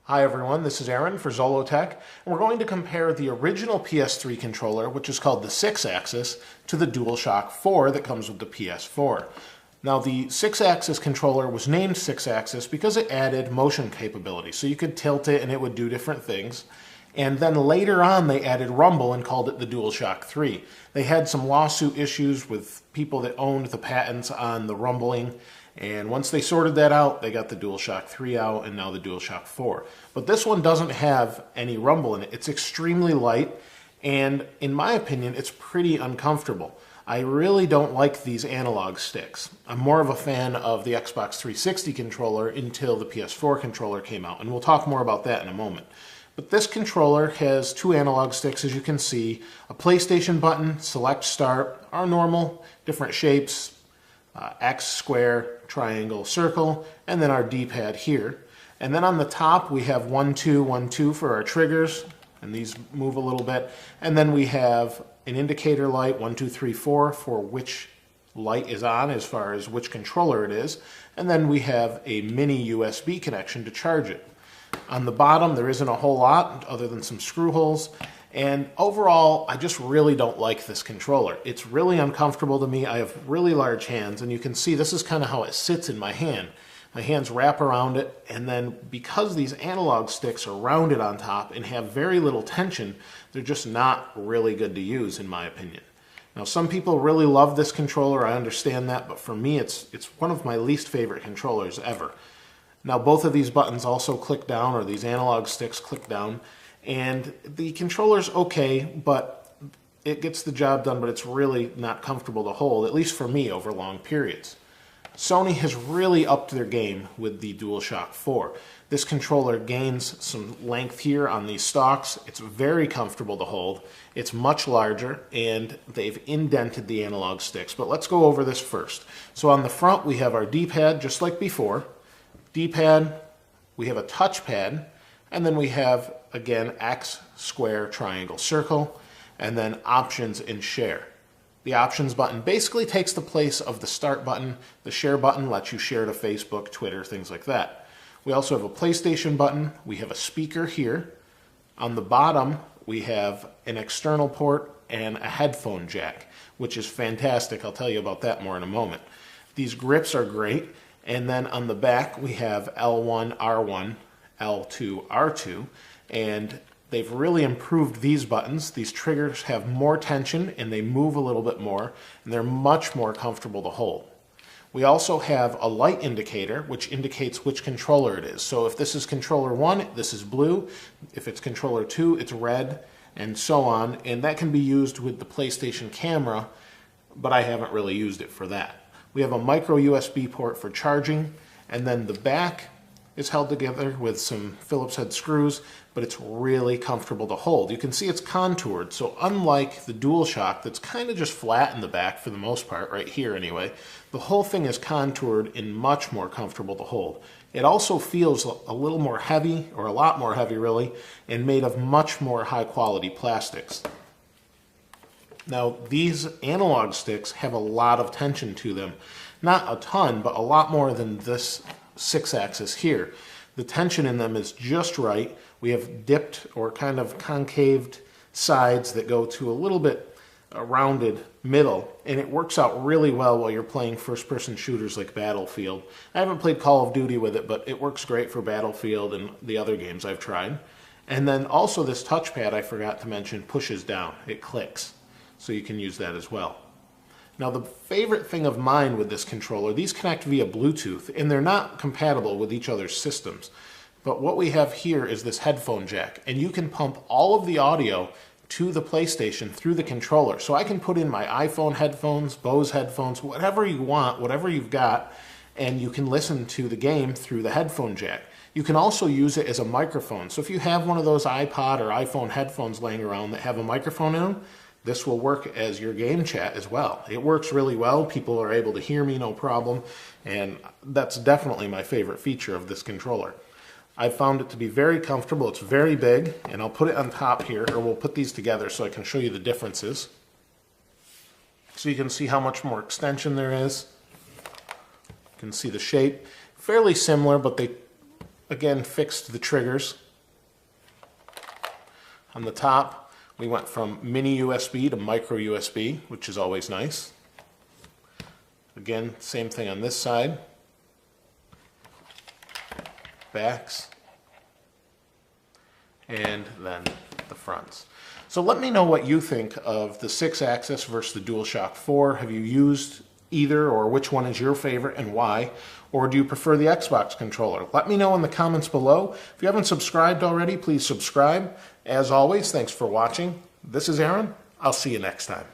Hi everyone, this is Aaron for Zolotech, and we're going to compare the original PS3 controller, which is called the 6-axis, to the DualShock 4 that comes with the PS4. Now the 6-axis controller was named 6-axis because it added motion capability, so you could tilt it and it would do different things. And then later on they added rumble and called it the DualShock 3. They had some lawsuit issues with people that owned the patents on the rumbling, and once they sorted that out, they got the DualShock 3 out and now the DualShock 4. But this one doesn't have any rumble in it. It's extremely light, and in my opinion, it's pretty uncomfortable. I really don't like these analog sticks. I'm more of a fan of the Xbox 360 controller until the PS4 controller came out, and we'll talk more about that in a moment. But this controller has two analog sticks, as you can see, a PlayStation button, select start, our normal, different shapes, X, square, triangle, circle, and then our D-pad here. And then on the top we have 1, 2, 1, 2 for our triggers, and these move a little bit. And then we have an indicator light, 1, 2, 3, 4, for which light is on as far as which controller it is. And then we have a mini USB connection to charge it. On the bottom there isn't a whole lot other than some screw holes. And overall, I just really don't like this controller. It's really uncomfortable to me. I have really large hands, and you can see this is kind of how it sits in my hand. My hands wrap around it, and then because these analog sticks are rounded on top and have very little tension, they're just not really good to use, in my opinion. Now, some people really love this controller. I understand that, but for me, it's one of my least favorite controllers ever. Now, both of these buttons also click down, or these analog sticks click down. And the controller's okay, but it gets the job done, but it's really not comfortable to hold, at least for me, over long periods. Sony has really upped their game with the DualShock 4. This controller gains some length here on these stalks. It's very comfortable to hold. It's much larger, and they've indented the analog sticks. But let's go over this first. So on the front, we have our D-pad, just like before. D-pad, we have a touchpad, and then we have, again, X, square, triangle, circle, and then options and share. The options button basically takes the place of the start button. The share button lets you share to Facebook, Twitter, things like that. We also have a PlayStation button. We have a speaker here. On the bottom, we have an external port and a headphone jack, which is fantastic. I'll tell you about that more in a moment. These grips are great. And then on the back, we have L1, R1, L2, R2, and they've really improved these buttons. These triggers have more tension and they move a little bit more, and they're much more comfortable to hold. We also have a light indicator which indicates which controller it is. So if this is controller 1, this is blue. If it's controller 2, it's red, and so on. And that can be used with the PlayStation camera, but I haven't really used it for that. We have a micro USB port for charging, and then the back is held together with some Phillips head screws, but it's really comfortable to hold. You can see it's contoured, so unlike the DualShock that's kind of just flat in the back for the most part, right here anyway, the whole thing is contoured and much more comfortable to hold. It also feels a little more heavy, or a lot more heavy really, and made of much more high quality plastics. Now, these analog sticks have a lot of tension to them. Not a ton, but a lot more than this 6-axis here. The tension in them is just right. We have dipped or kind of concaved sides that go to a little bit rounded middle, and it works out really well while you're playing first-person shooters like Battlefield. I haven't played Call of Duty with it, but it works great for Battlefield and the other games I've tried. And then also this touchpad, I forgot to mention, pushes down. It clicks, so you can use that as well. Now, the favorite thing of mine with this controller, these connect via Bluetooth, and they're not compatible with each other's systems. But what we have here is this headphone jack, and you can pump all of the audio to the PlayStation through the controller. So I can put in my iPhone headphones, Bose headphones, whatever you want, whatever you've got, and you can listen to the game through the headphone jack. You can also use it as a microphone. So if you have one of those iPod or iPhone headphones laying around that have a microphone in them, this will work as your game chat as well. It works really well. People are able to hear me no problem, and that's definitely my favorite feature of this controller. I've found it to be very comfortable. It's very big, and I'll put it on top here, or we'll put these together so I can show you the differences. So you can see how much more extension there is. You can see the shape. Fairly similar, but they, again, fixed the triggers. On the top, we went from mini USB to micro USB, which is always nice. Again, same thing on this side. Backs. And then the fronts. So let me know what you think of the 6-axis versus the DualShock 4. Have you used either, or which one is your favorite and why? Or do you prefer the Xbox controller? Let me know in the comments below. If you haven't subscribed already, please subscribe. As always, thanks for watching. This is Aaron. I'll see you next time.